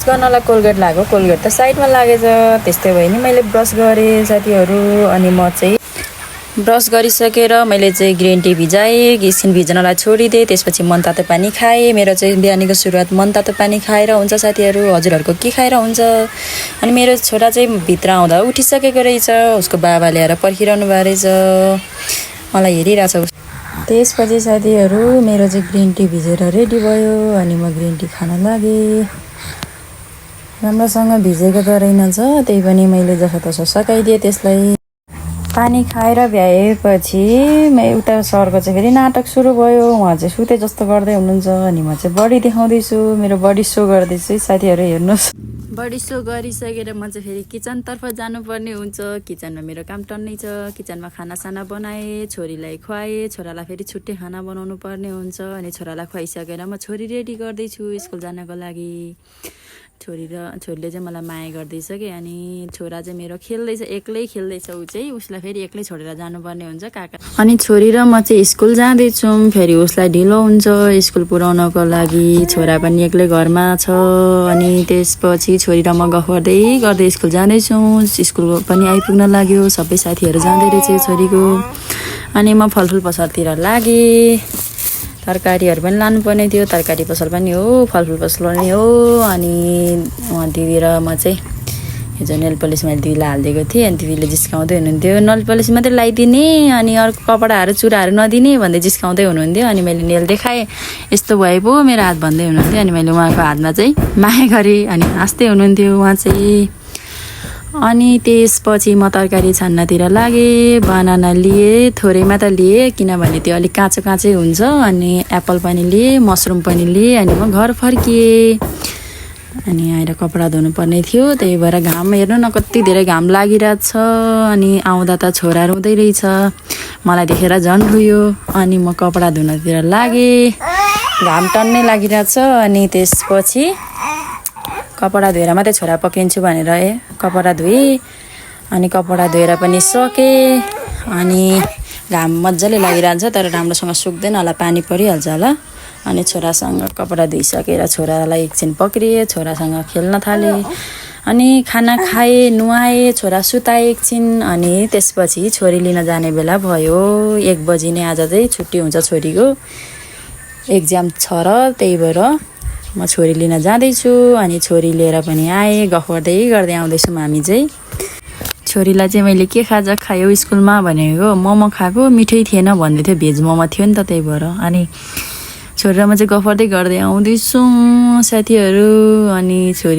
गर्नलाई कोलगेट लाग्यो कोलगेट त साइडमा लागेछ त्यस्तै भयो नि मैले ब्रस गरेँ साथीहरू अनि म चाहिँ ब्रस गरिसकेर मैले चाहिँ ग्रिन टी भिजाएँ स्किन भिज्नलाई छोडिदिएँ त्यसपछि मनतातो पानी खाएँ मेरो चाहिँ बिहानीको सुरुवात मनतातो पानी खाएर हुन्छ साथीहरू हजुरहरूको के खाएर हुन्छ अनि मेरो छोरा चाहिँ भित्र आउँदा उठिसकेको रहेछ उसको बाबा ल्याएर पर्खिरहनु भएको रहेछ मलाई हेरिरहेछ त्यसपछि साथीहरू मेरो चाहिँ ग्रिन टी भिजेर रेडी भयो अनि म ग्रिन टी खान लागेँ राम्रोसँग भिजेको त रहेनछ त्यही पनि मैले जसोतसो सकाइदिएँ त्यसलाई पानी खाएर भ्याएपछि उता सरको चाहिँ फेरि नाटक सुरु भयो उहाँ चाहिँ सुते जस्तो गर्दै हुनुहुन्छ अनि म चाहिँ बडी देखाउँदैछु मेरो बडी सो गर्दैछु साथीहरू हेर्नुहोस् बडी सो गरिसकेर म चाहिँ फेरि किचनतर्फ जानुपर्ने हुन्छ किचनमा मेरो काम टन्नै छ किचनमा खानासाना बनाएँ छोरीलाई खुवाएँ छोरालाई फेरि छुट्टै खाना बनाउनु पर्ने हुन्छ अनि छोरालाई खुवाइसकेर म छोरी रेडी गर्दैछु स्कुल जानको लागि छोरीले चाहिँ मलाई माया गर्दैछ कि अनि छोरा चाहिँ मेरो खेल्दैछ एक्लै खेल्दैछ ऊ चाहिँ उसलाई फेरि एक्लै छोडेर जानुपर्ने हुन्छ काका अनि छोरी र म चाहिँ स्कुल जाँदैछौँ फेरि उसलाई ढिलो हुन्छ स्कुल पुर्याउनको लागि छोरा पनि एक्लै घरमा छ अनि त्यसपछि छोरी र म गफ गर्दै स्कुल जाँदैछौँ स्कुल पनि आइपुग्न लाग्यो सबै साथीहरू जाँदै रहेछ छोरीको अनि म फलफुल पसलतिर लागेँ तरकारीहरू पनि लानुपर्ने थियो तरकारी पसल पनि हो फलफुल पसल पनि हो अनि दिदी र म चाहिँ हिजो नेल पलिस मैले दिदीलाई हालिदिएको थिएँ अनि दिदीले जिस्काउँदै हुनुहुन्थ्यो नेल पलिस मात्रै लगाइदिने अनि अर्को कपडाहरू चुराहरू नदिने भन्दै जिस्काउँदै हुनुहुन्थ्यो अनि मैले नेल देखाएँ यस्तो भए पो मेरो हात भन्दै हुनुहुन्थ्यो अनि मैले उहाँको हातमा चाहिँ माया गरेँ अनि हाँस्दै हुनुहुन्थ्यो उहाँ चाहिँ अनि त्यसपछि म तरकारी छान्नतिर लागेँ बनाना लिएँ थोरै मात्र लिएँ किनभने त्यो अलिक काँचो काँचै हुन्छ अनि एप्पल पनि लिएँ मसरुम पनि लिएँ अनि म घर फर्किएँ अनि आएर कपडा धुनुपर्ने थियो त्यही भएर घाम हेर्नु न कति धेरै घाम लागिरहेछ अनि आउँदा त छोरा रुँदै रहेछ मलाई देखेर झन् रुयो अनि म कपडा धुनतिर लागेँ घाम टन्नै लागिरहेछ अनि त्यसपछि कपडा धोएर मात्रै छोरा पक्रिन्छु भनेर कपडा धोएँ अनि कपडा धोएर पनि सकेँ अनि घाम मजाले लागिरहन्छ तर राम्रोसँग सुक्दैन होला पानी परिहाल्छ होला अनि छोरासँग कपडा धोइसकेर छोरालाई एकछिन पक्रिएँ छोरासँग खेल्न थालेँ अनि खाना खाएँ नुहाएँ छोरा सुताएँ एकछिन अनि त्यसपछि छोरी लिन जाने बेला भयो 1 बजी नै आज चाहिँ छुट्टी हुन्छ छोरीको एक्जाम छ र त्यही भएर म छोरी लिन जाँदैछु अनि छोरी लिएर पनि आएँ गफ गर्दै आउँदैछौँ हामी चाहिँ छोरीलाई चाहिँ मैले के खाजा खायो स्कुलमा भनेको मोमो खाएको मिठै थिएन भन्दै थियो भेज मोमो थियो नि त त्यही भएर अनि छोरी र म चाहिँ गफ गर्दै आउँदैछौँ साथीहरू अनि छोरी